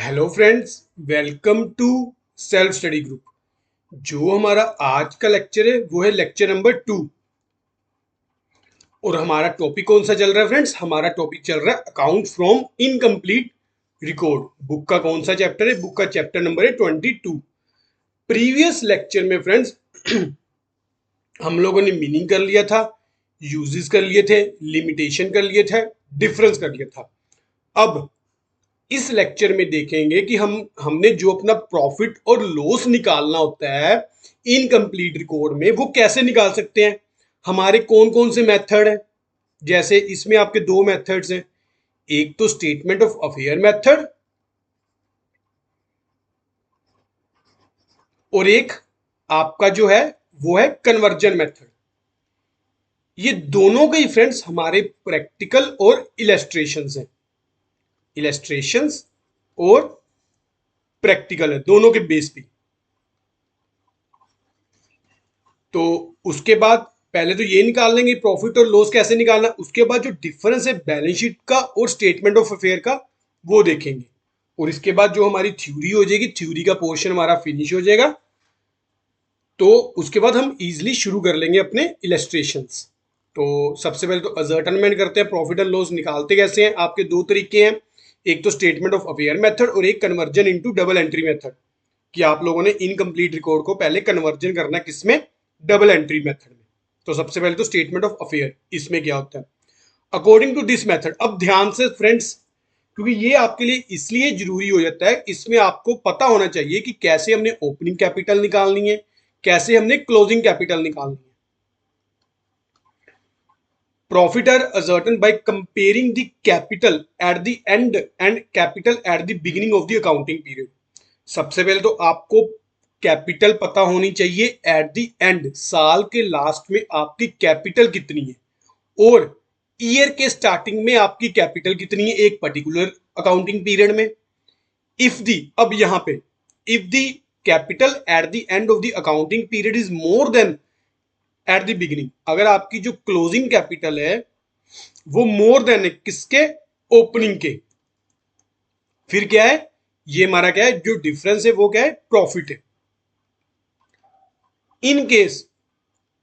Hello friends, welcome to self study group. जो हमारा आज का लेक्चर है वो है लेक्चर नंबर 2। और हमारा टॉपिक कौन सा चल रहा है फ्रेंड्स? हमारा टॉपिक चल रहा है account from incomplete record. Book का कौन सा चैप्टर है? बुक का चैप्टर नंबर है 22। प्रीवियस लेक्चर में फ्रेंड्स हम लोगों ने मीनिंग कर लिया था, यूजेस कर लिए थे, लिमिटेशन कर लिए थे, डिफरेंस कर लिया था। अब इस लेक्चर में देखेंगे कि हमने जो अपना प्रॉफिट और लॉस निकालना होता है इनकम्प्लीट रिकॉर्ड में वो कैसे निकाल सकते हैं। हमारे कौन कौन से मेथड है? जैसे इसमें आपके दो मेथड्स हैं, एक तो स्टेटमेंट ऑफ अफेयर मेथड और एक आपका जो है वो है कन्वर्जन मेथड। ये दोनों के ही फ्रेंड्स हमारे प्रैक्टिकल और इलेस्ट्रेशंस हैं। इलेस्ट्रेशंस और प्रैक्टिकल है, दोनों के बेस पे। तो उसके बाद पहले तो ये निकाल लेंगे प्रॉफिट और लॉस कैसे निकालना, उसके बाद जो डिफरेंस है बैलेंस शीट का और स्टेटमेंट ऑफ अफेयर का वो देखेंगे। और इसके बाद जो हमारी थ्योरी हो जाएगी, थ्योरी का पोर्शन हमारा फिनिश हो जाएगा। तो उसके बाद हम इजिली शुरू कर लेंगे अपने इलेस्ट्रेशंस। तो सबसे पहले तो असर्टनमेंट करते हैं, प्रॉफिट एंड लॉस निकालते कैसे हैं। आपके दो तरीके हैं, एक तो स्टेटमेंट ऑफ अफेयर मेथड और एक conversion into double entry method. कि आप लोगों ने इनकम्प्लीट रिकॉर्ड को पहले कन्वर्जन करना है, किसमें? डबल एंट्री मेथड में। तो सबसे पहले तो स्टेटमेंट ऑफ अफेयर, इसमें क्या होता है अकॉर्डिंग टू दिस मेथड। अब ध्यान से फ्रेंड्स, क्योंकि ये आपके लिए इसलिए जरूरी हो जाता है, इसमें आपको पता होना चाहिए कि कैसे हमने ओपनिंग कैपिटल निकालनी है, कैसे हमने क्लोजिंग कैपिटल निकालनी है। Profit are ascertained by comparing the capital at the end and capital at the beginning of the accounting period. सबसे पहले तो आपको कैपिटल पता होनी चाहिए एट द एंड, साल के लास्ट में आपकी कैपिटल कितनी है और ईयर के स्टार्टिंग में आपकी कैपिटल कितनी है एक पर्टिकुलर अकाउंटिंग पीरियड में। इफ दी, अब यहां पे if the capital at the end of the accounting period is more then at the beginning, अगर आपकी जो क्लोजिंग कैपिटल है वो मोर देन है किसके? ओपनिंग के। फिर क्या है? ये हमारा क्या है, जो डिफरेंस है वो क्या है? प्रॉफिट है। In case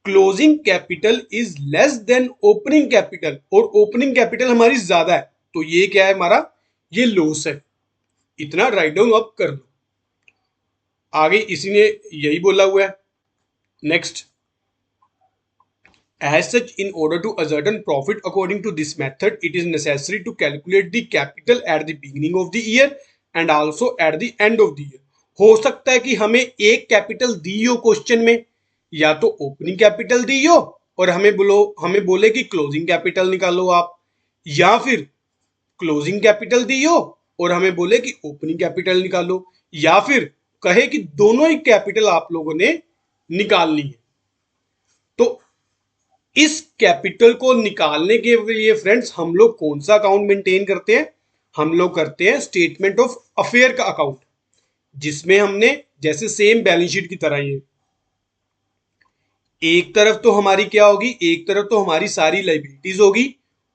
closing capital is less than opening capital और ओपनिंग कैपिटल हमारी ज्यादा है, तो ये क्या है हमारा? ये लॉस है। इतना राइट डाउन अप कर लो। आगे इसी ने यही बोला हुआ है। Next, as such, in order to ascertain profit according to this method, it is necessary to calculate the capital at the beginning of the year and also at the end of the year. हो सकता है कि हमें एक capital दी हो question में, या तो ओपनिंग कैपिटल दी हो और हमें बोले कि क्लोजिंग कैपिटल निकालो आप, या फिर क्लोजिंग कैपिटल दी हो और हमें बोले कि ओपनिंग कैपिटल निकालो, या फिर कहे कि दोनों ही कैपिटल आप लोगों ने निकालनी है। तो इस कैपिटल को निकालने के लिए फ्रेंड्स हम लोग कौन सा अकाउंट मेंटेन करते हैं? हम लोग करते हैं स्टेटमेंट ऑफ अफेयर का अकाउंट, जिसमें हमने जैसे सेम बैलेंस शीट की तरह ही एक तरफ तो हमारी क्या होगी, एक तरफ तो हमारी सारी लाइबिलिटीज होगी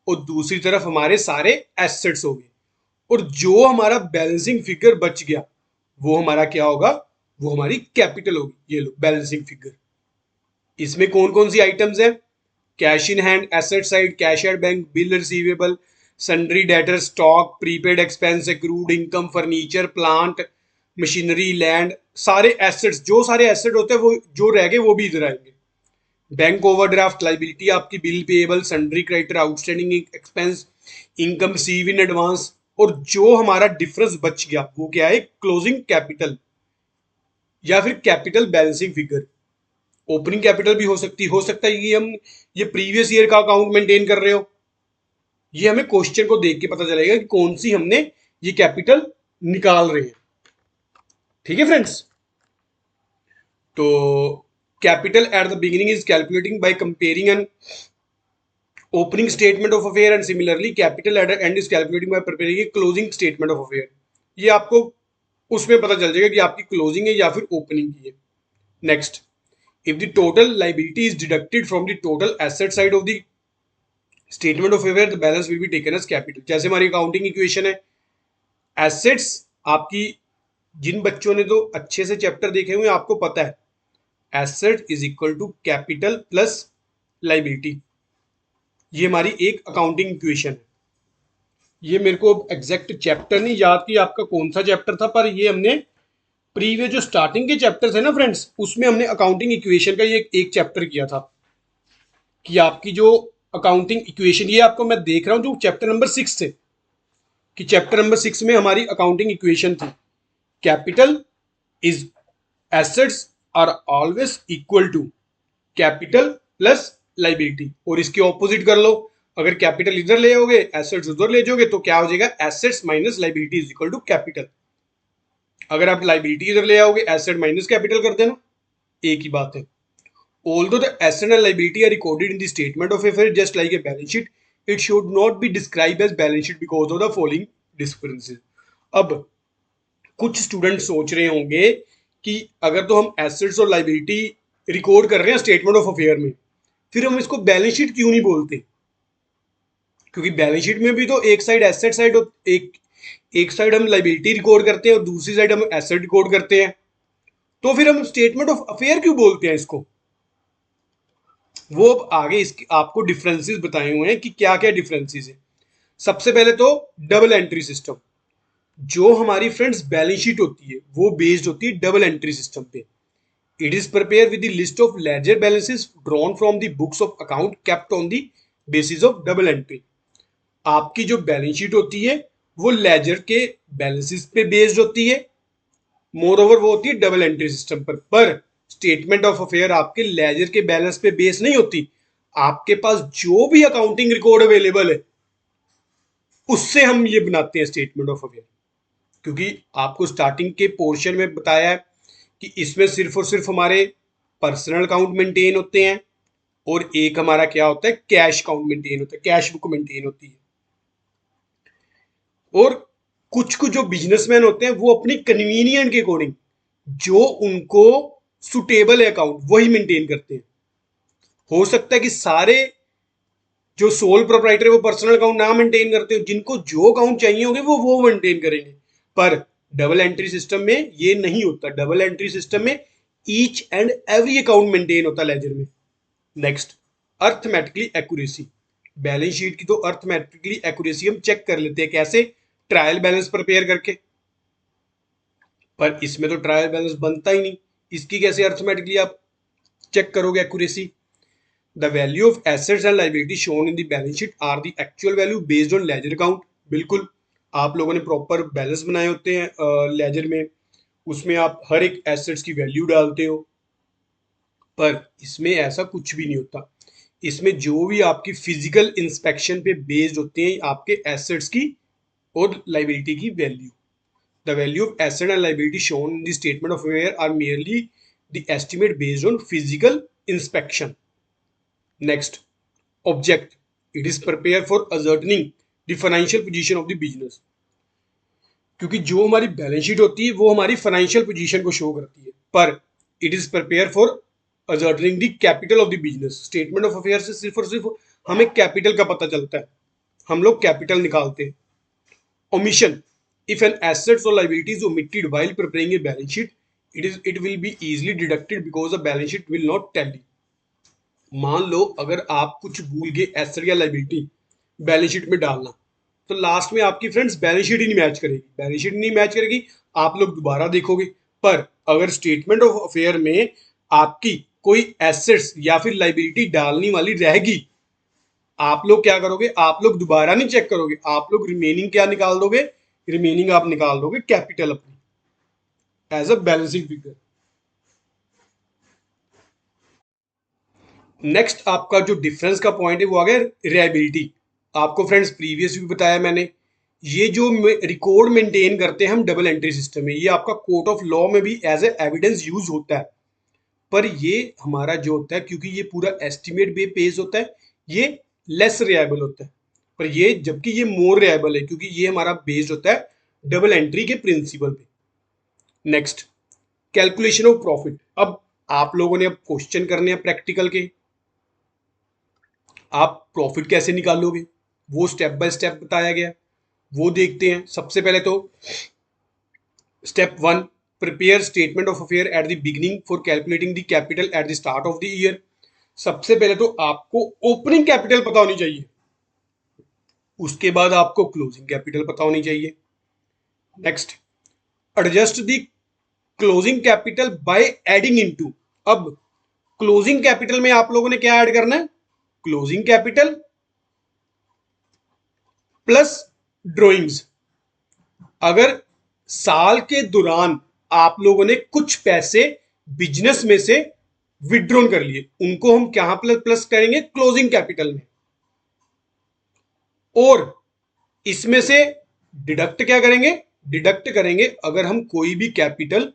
और दूसरी तरफ हमारे सारे एसेट्स होंगे। और जो हमारा बैलेंसिंग फिगर बच गया वो हमारा क्या होगा? वो हमारी कैपिटल होगी। ये लो बैलेंसिंग फिगर। इसमें कौन कौन सी आइटम्स हैं? Cash in hand, asset side, cash at bank, bill receivable, sundry debtor, stock, prepaid expense, accrued income, furniture, plant, machinery, land, सारे एसेट्स। जो सारे एसेट होते हैं वो जो रह गए वो भी इधर आएंगे। बैंक ओवरड्राफ्ट लाइबिलिटी आपकी, bill payable, sundry creditor, outstanding expense, income receive in advance. और जो हमारा डिफरेंस बच गया वो क्या है? क्लोजिंग कैपिटल या फिर capital balancing figure. Opening capital भी हो सकता है कि हम ये प्रीवियस ईयर का अकाउंट मेंटेन कर रहे हो। ये हमें क्वेश्चन को देख के पता चलेगा कि कौन सी हमने ये कैपिटल निकाल रहे हैं। ठीक है फ्रेंड्स? तो capital at the beginning is calculating by comparing an opening statement of affair and similarly capital at the end is calculating bye preparing A closing statement of affair. ये आपको उसमें पता चल जाएगा कि आपकी क्लोजिंग है या फिर ओपनिंग की है। Next, if the total liability is deducted from the total asset side of the statement of affair, the balance will be taken as capital। जैसे हमारी अकाउंटिंग इक्वेशन है, एसेट्स आपकी जिन बच्चों ने तो अच्छे से चैप्टर देखे हुए आपको पता है asset is equal to capital plus liability. ये हमारी एक अकाउंटिंग इक्वेशन है। ये मेरे को एग्जैक्ट चैप्टर नहीं याद कि आपका कौन सा चैप्टर था, पर ये हमने प्रीवियस जो स्टार्टिंग के चैप्टर थे ना फ्रेंड्स, उसमें हमने अकाउंटिंग इक्वेशन का ये एक चैप्टर किया था कि आपकी जो अकाउंटिंग इक्वेशन, ये आपको मैं देख रहा हूं जो चैप्टर नंबर 6 थे, कि चैप्टर नंबर 6 में हमारी अकाउंटिंग इक्वेशन थी capital is assets are always equal to capital plus liability. और इसके ऑपोजिट कर लो, अगर कैपिटल इधर ले आओगे एसेट्स उधर ले जाओगे तो क्या हो जाएगा, assets minus liability is equal to capital. अगर आप लाइबिलिटी इधर ले आओगे एसेट माइनस कैपिटल कर देना, एक ही बात है। Although the asset and liability are recorded in the statement of affairs just like a balance sheet, it should not be described as balance sheet because of the following differences. अब कुछ student सोच रहे होंगे कि अगर तो हम assets और लाइबिलिटी रिकॉर्ड कर रहे हैं स्टेटमेंट ऑफ अफेयर में, फिर हम इसको बैलेंस शीट क्यों नहीं बोलते? क्योंकि बैलेंस शीट में भी तो एक साइड एसेट साइड, एक साइड हम लाइबिलिटी रिकॉर्ड करते हैं और दूसरी साइड हम एसेट रिकॉर्ड करते हैं, तो फिर हम स्टेटमेंट ऑफ अफेयर क्यों बोलते हैं इसको? वो अब आगे इसके आपको डिफरेंसेस बताए हुए हैं कि क्या क्या डिफरेंसेस है। सबसे पहले तो डबल एंट्री सिस्टम। जो हमारी फ्रेंड्स बैलेंस शीट होती है वो बेस्ड होती है डबल एंट्री सिस्टम पे। It is prepare with the list of ledger balances drawn from the books of account kept on the basis of double entry. आपकी जो बैलेंस शीट होती है वो लेजर के बैलेंसेस पे बेस्ड होती है, मोर ओवर वो होती है डबल एंट्री सिस्टम पर स्टेटमेंट ऑफ अफेयर आपके लेजर के बैलेंस पे बेस नहीं होती। आपके पास जो भी अकाउंटिंग रिकॉर्ड अवेलेबल है उससे हम ये बनाते हैं स्टेटमेंट ऑफ अफेयर। क्योंकि आपको स्टार्टिंग के पोर्शन में बताया है कि इसमें सिर्फ और सिर्फ हमारे पर्सनल अकाउंट मेंटेन होते हैं और एक हमारा क्या होता है, कैश अकाउंट मेंटेन होता है, कैश बुक मेंटेन होती है। और कुछ कुछ जो बिजनेसमैन होते हैं वो अपनी कन्वीनियंट के अकॉर्डिंग जो उनको सुटेबल है अकाउंट वही मेंटेन करते हैं। हो सकता है कि सारे जो सोल प्रोप्राइटर वो पर्सनल अकाउंट ना मेंटेन करते हो, जिनको जो अकाउंट चाहिए होंगे वो मेंटेन करेंगे। पर डबल एंट्री सिस्टम में ये नहीं होता। डबल एंट्री सिस्टम में each and every account maintain होता है लेजर में। Next, arithmetically accuracy. Balance sheet की तो अर्थमेटिकली एक्यूरेसी हम चेक कर लेते हैं, कैसे? ट्रायल बैलेंस प्रिपेयर करके। पर इसमें तो ट्रायल बैलेंस बनता ही नहीं, इसकी कैसे अर्थमेटिकली आप चेक करोगे accuracy? The value of assets and liability shown in the balance sheet are the actual value based on ledger account. बिल्कुल, आप लोगों ने प्रॉपर बैलेंस बनाए होते हैं लेजर में, उसमें आप हर एक एसेट्स की वैल्यू डालते हो। पर इसमें ऐसा कुछ भी नहीं होता। इसमें जो भी आपकी फिजिकल इंस्पेक्शन पे बेस्ड होते हैं आपके एसेट्स की और लाइबिलिटी की value. The value of asset and liability shown in the statement of affair are merely the estimate based on physical inspection. Next, object. It is prepare for ascertaining the financial position of the business. क्योंकि जो हमारी balance sheet होती है वो हमारी financial position को show करती है, पर it is prepare for ascertaining the capital of the business. Statement of affair से सिर्फ और सिर्फ हमें कैपिटल का पता चलता है, हम लोग कैपिटल निकालते हैं। Omission. If an assets or liability is omitted while preparing a balance sheet, it will be easily deducted because the balance sheet will not tally. मान लो अगर आप कुछ भूल गए एसेट या लाइबिलिटी बैलेंस शीट में डालना, तो लास्ट में आपकी फ्रेंड्स बैलेंस शीट ही नहीं मैच करेगी। बैलेंस शीट नहीं मैच करेगी, आप लोग दोबारा देखोगे। पर अगर स्टेटमेंट ऑफ अफेयर में आपकी कोई एसेट्स या फिर लाइबिलिटी डालने वाली रहेगी, आप लोग क्या करोगे, आप लोग दोबारा नहीं चेक करोगे, आप लोग रिमेनिंग क्या निकाल दोगे, रिमेनिंग आप निकाल दोगे कैपिटल अपनी as a balancing figure. Next आपका जो डिफरेंस का पॉइंट है वो आ गया रिलायबिलिटी। आपको फ्रेंड्स प्रीवियस भी बताया मैंने, ये जो रिकॉर्ड मेंटेन करते हैं हम डबल एंट्री सिस्टम में, ये आपका कोर्ट ऑफ लॉ में भी एज ए एविडेंस यूज होता है। पर ये हमारा जो होता है, क्योंकि ये पूरा एस्टिमेट बेस्ड होता है, ये लेस रिलायबल होता है। पर ये जबकि ये मोर रिलायबल है क्योंकि ये हमारा बेस्ड होता है डबल एंट्री के प्रिंसिपल पे। Next, calculation of profit. अब आप लोगों ने अब क्वेश्चन करने हैं प्रैक्टिकल के, आप प्रॉफिट कैसे निकालोगे वो स्टेप बाय स्टेप बताया गया, वो देखते हैं। सबसे पहले तो step 1, prepare statement of affair at the beginning for calculating the capital at the start of the year. सबसे पहले तो आपको ओपनिंग कैपिटल पता होनी चाहिए, उसके बाद आपको क्लोजिंग कैपिटल पता होनी चाहिए। Next, adjust the closing capital by adding into. अब क्लोजिंग कैपिटल में आप लोगों ने क्या ऐड करना है? Closing capital plus drawings. अगर साल के दौरान आप लोगों ने कुछ पैसे बिजनेस में से विड्रॉन कर लिए, उनको हम क्या प्लस प्लस करेंगे? क्लोजिंग कैपिटल में। और इसमें से डिडक्ट क्या करेंगे? डिडक्ट करेंगे अगर हम कोई भी कैपिटल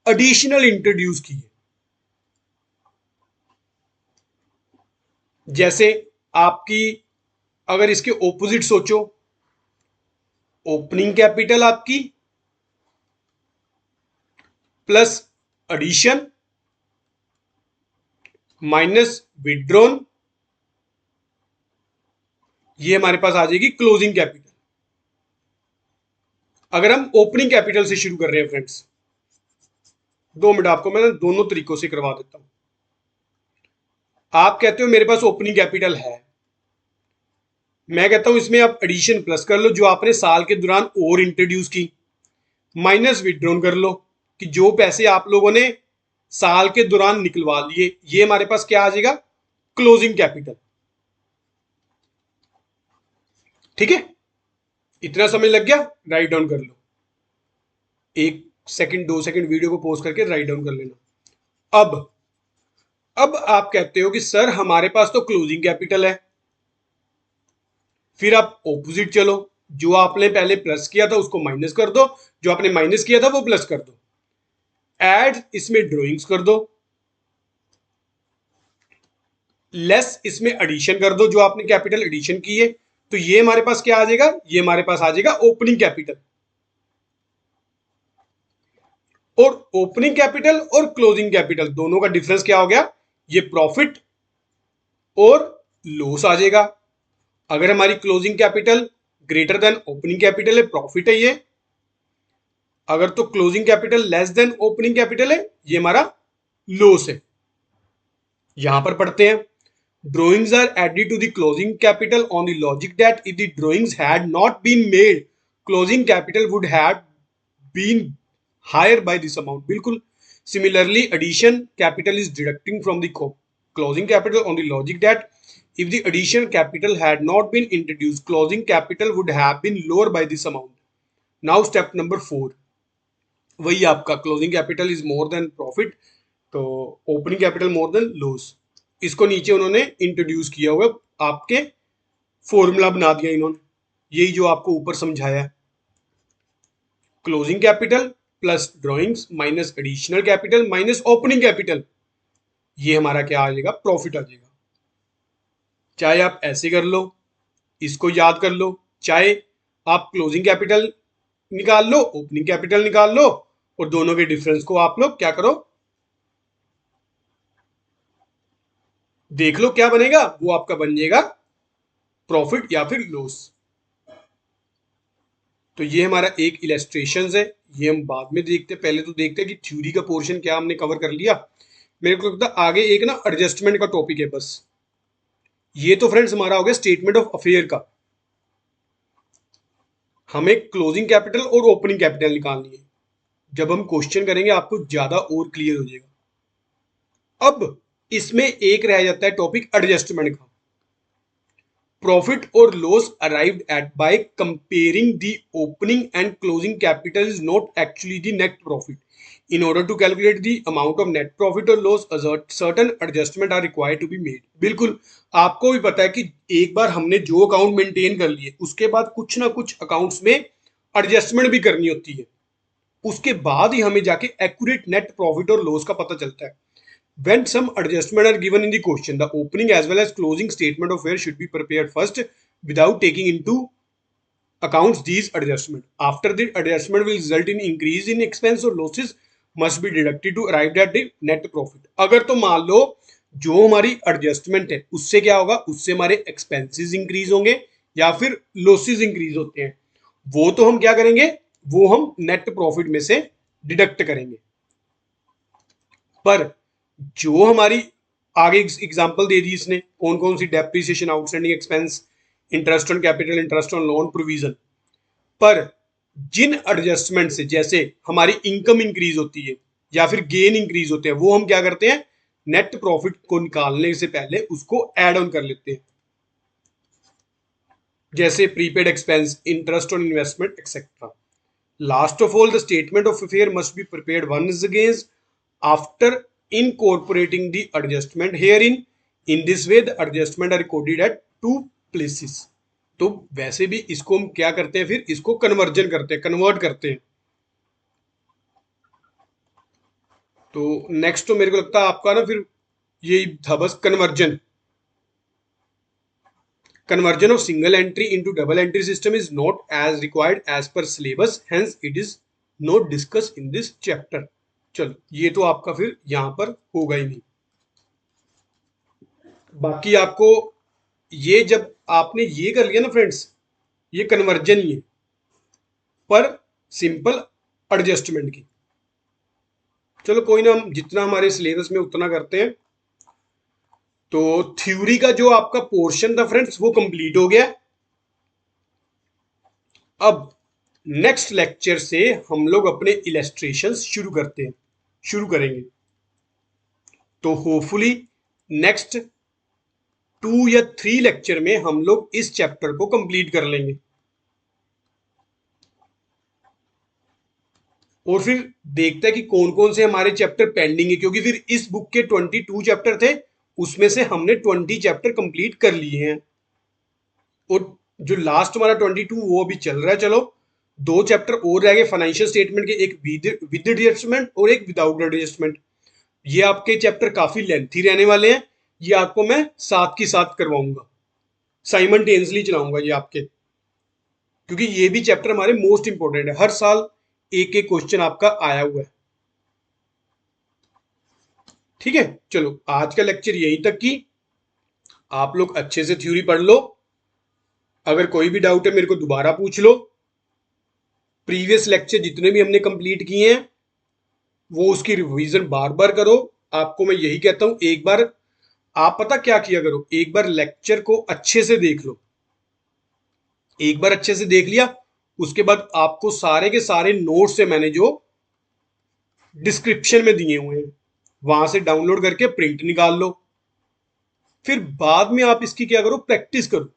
एडिशनल इंट्रोड्यूस किए। जैसे आपकी, अगर इसके ऑपोजिट सोचो, ओपनिंग कैपिटल आपकी प्लस एडिशन माइनस विड्रॉन, ये हमारे पास आ जाएगी क्लोजिंग कैपिटल। अगर हम ओपनिंग कैपिटल से शुरू कर रहे हैं फ्रेंड्स, 2 मिनट आपको मैं दोनों तरीकों से करवा देता हूं। आप कहते हो मेरे पास ओपनिंग कैपिटल है, मैं कहता हूं इसमें आप एडिशन प्लस कर लो जो आपने साल के दौरान और इंट्रोड्यूस की, माइनस विड्रॉन कर लो कि जो पैसे आप लोगों ने साल के दौरान निकलवा लिए, ये हमारे पास क्या आ जाएगा? Closing capital. ठीक है, इतना समझ लग गया? राइट डाउन कर लो, 1 सेकंड 2 सेकंड वीडियो को पॉज करके राइट डाउन कर लेना। अब आप कहते हो कि सर हमारे पास तो क्लोजिंग कैपिटल है, फिर आप ऑपोजिट चलो, जो आपने पहले प्लस किया था उसको माइनस कर दो, जो आपने माइनस किया था वो प्लस कर दो, ऐड इसमें ड्रॉइंग्स कर दो, लेस इसमें एडिशन कर दो जो आपने कैपिटल एडिशन की है, तो ये हमारे पास क्या आ जाएगा? ये हमारे पास आ जाएगा ओपनिंग कैपिटल। और ओपनिंग कैपिटल और क्लोजिंग कैपिटल दोनों का डिफरेंस क्या हो गया? ये प्रॉफिट और लॉस आ जाएगा। अगर हमारी closing capital greater than opening capital है, प्रॉफिट है ये। अगर तो closing capital less than opening capital है, ये हमारा लॉस है। यहां पर पढ़ते हैं, drawings are added to the closing capital on the logic that if the drawings had not been made, closing capital would have been higher by this amount। बिल्कुल similarly, addition capital is deducting from the closing capital on the logic that if the addition capital had not been introduced, closing capital would have been lower by this amount। now step number 4, वही आपका closing capital is more than profit, तो opening capital more than loss. इसको नीचे उन्होंने introduce किया हुआ, आपके formula बना दिया इन्होंने, यही जो आपको ऊपर समझाया है। Closing capital plus drawings minus additional capital minus opening capital, ये हमारा क्या आ जाएगा? प्रॉफिट आ जाएगा। चाहे आप ऐसे कर लो, इसको याद कर लो, चाहे आप क्लोजिंग कैपिटल निकाल लो, ओपनिंग कैपिटल निकाल लो, और दोनों के डिफरेंस को आप लोग क्या करो? देख लो क्या बनेगा, वो आपका बन जाएगा प्रॉफिट या फिर लॉस। तो ये हमारा एक इलस्ट्रेशन है, ये हम बाद में देखते हैं, पहले तो देखते हैं कि थ्योरी का पोर्शन क्या हमने कवर कर लिया। मेरे को लगता है आगे एक ना एडजस्टमेंट का टॉपिक है बस। ये तो फ्रेंड्स हमारा हो गया स्टेटमेंट ऑफ अफेयर का, हमें क्लोजिंग कैपिटल और ओपनिंग कैपिटल निकालनी है। जब हम क्वेश्चन करेंगे आपको ज्यादा और क्लियर हो जाएगा। अब इसमें एक रह जाता है टॉपिक एडजस्टमेंट का। प्रॉफिट और loss arrived at by comparing the opening and closing capital is not actually the net profit. In order to calculate the amount of net profit or loss, certain adjustment are required to be made। बिल्कुल आपको भी पता है कि एक बार हमने जो account maintain कर लिए, उसके बाद कुछ ना कुछ अकाउंट्स में एडजस्टमेंट भी करनी होती है, उसके बाद ही हमें जाके एक्यूरेट नेट प्रॉफिट और लॉस का पता चलता है। When some adjustment are given in the question, the opening as well as closing statement of where should be prepared first without taking into accounts these adjustment। After the adjustment will result in increase in expense or losses must be deducted to arrive at the net profit। अगर तो मान लो जो हमारी adjustment है उससे क्या होगा? उससे हमारे एक्सपेंसेस इंक्रीज होंगे या फिर लॉसेस इंक्रीज होते हैं, वो तो हम क्या करेंगे? वो हम नेट प्रॉफिट में से डिडक्ट करेंगे। पर जो हमारी आगे एग्जांपल दे दी इसने, कौन कौन सी, depreciation, outstanding expense, interest on capital, interest on loan, provision. पर जिन एडजस्टमेंट से, जैसे हमारी इनकम इंक्रीज होती है या फिर गेन इंक्रीज होते हैं, वो हम क्या करते हैं, नेट प्रॉफिट को निकालने से पहले उसको ऐड ऑन कर लेते हैं। जैसे prepaid expense, interest on investment etcetera. Last of all, the statement of affair must be prepared once against after incorporating the adjustment herein. In this way the adjustment are recorded at two places. तो वैसे भी इसको हम क्या करते हैं, फिर इसको कन्वर्जन करते हैं, कन्वर्ट करते हैं। तो नेक्स्ट तो मेरे को लगता है आपका ना फिर यही था बस, conversion. Conversion of single entry into double entry system is not as required as per syllabus, hence it is not discussed in this chapter. चलो ये तो आपका फिर यहां पर होगा ही नहीं। बाकी आपको ये, जब आपने ये कर लिया ना फ्रेंड्स, ये कन्वर्जन ही है पर सिंपल एडजस्टमेंट की। चलो कोई ना, हम जितना हमारे सिलेबस में उतना करते हैं। तो थ्योरी का जो आपका पोर्शन था फ्रेंड्स वो कंप्लीट हो गया। अब नेक्स्ट लेक्चर से हम लोग अपने इलस्ट्रेशंस शुरू करेंगे। तो होपफुली नेक्स्ट 2 या 3 लेक्चर में हम लोग इस चैप्टर को कंप्लीट कर लेंगे और फिर देखते हैं कि कौन कौन से हमारे चैप्टर पेंडिंग है, क्योंकि फिर इस बुक के 22 चैप्टर थे, उसमें से हमने 20 चैप्टर कंप्लीट कर लिए हैं और जो लास्ट हमारा 22 वो अभी चल रहा है। चलो 2 चैप्टर और रह गए फाइनेंशियल स्टेटमेंट के, एक विद एडजस्टमेंट और एक विदाउट एडजस्टमेंट। ये आपके चैप्टर काफी लेंथी रहने वाले हैं, ये आपको मैं साथ की साथ करवाऊंगा, साइमल्टेनियसली चलाऊंगा ये आपके, क्योंकि ये भी चैप्टर हमारे मोस्ट इंपोर्टेंट है। हर साल एक एक क्वेश्चन आपका आया हुआ है। ठीक है, चलो आज का लेक्चर यहीं तक की। आप लोग अच्छे से थ्योरी पढ़ लो, अगर कोई भी डाउट है मेरे को दोबारा पूछ लो। प्रीवियस लेक्चर जितने भी हमने कंप्लीट किए हैं वो उसकी रिवीजन बार बार करो। आपको मैं यही कहता हूं, एक बार आप पता क्या किया करो, एक बार लेक्चर को अच्छे से देख लो। एक बार अच्छे से देख लिया, उसके बाद आपको सारे के सारे नोट्स है मैंने जो डिस्क्रिप्शन में दिए हुए हैं, वहां से डाउनलोड करके प्रिंट निकाल लो। फिर बाद में आप इसकी क्या करो, प्रैक्टिस करो।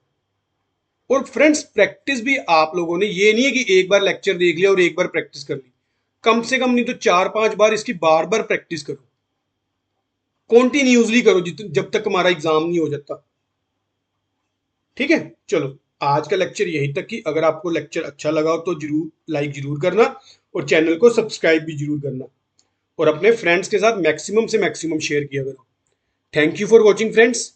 और फ्रेंड्स प्रैक्टिस भी आप लोगों ने, ये नहीं है कि एक बार लेक्चर देख लिया और एक बार प्रैक्टिस कर ली, कम से कम नहीं तो 4-5 बार इसकी बार बार प्रैक्टिस करो, कॉन्टिन्यूसली करो जब तक हमारा एग्जाम नहीं हो जाता। ठीक है, चलो आज का लेक्चर यहीं तक की। अगर आपको लेक्चर अच्छा लगा हो तो जरूर लाइक जरूर करना और चैनल को सब्सक्राइब भी जरूर करना और अपने फ्रेंड्स के साथ मैक्सिमम से मैक्सिमम शेयर किया करो। Thank you for watching friends.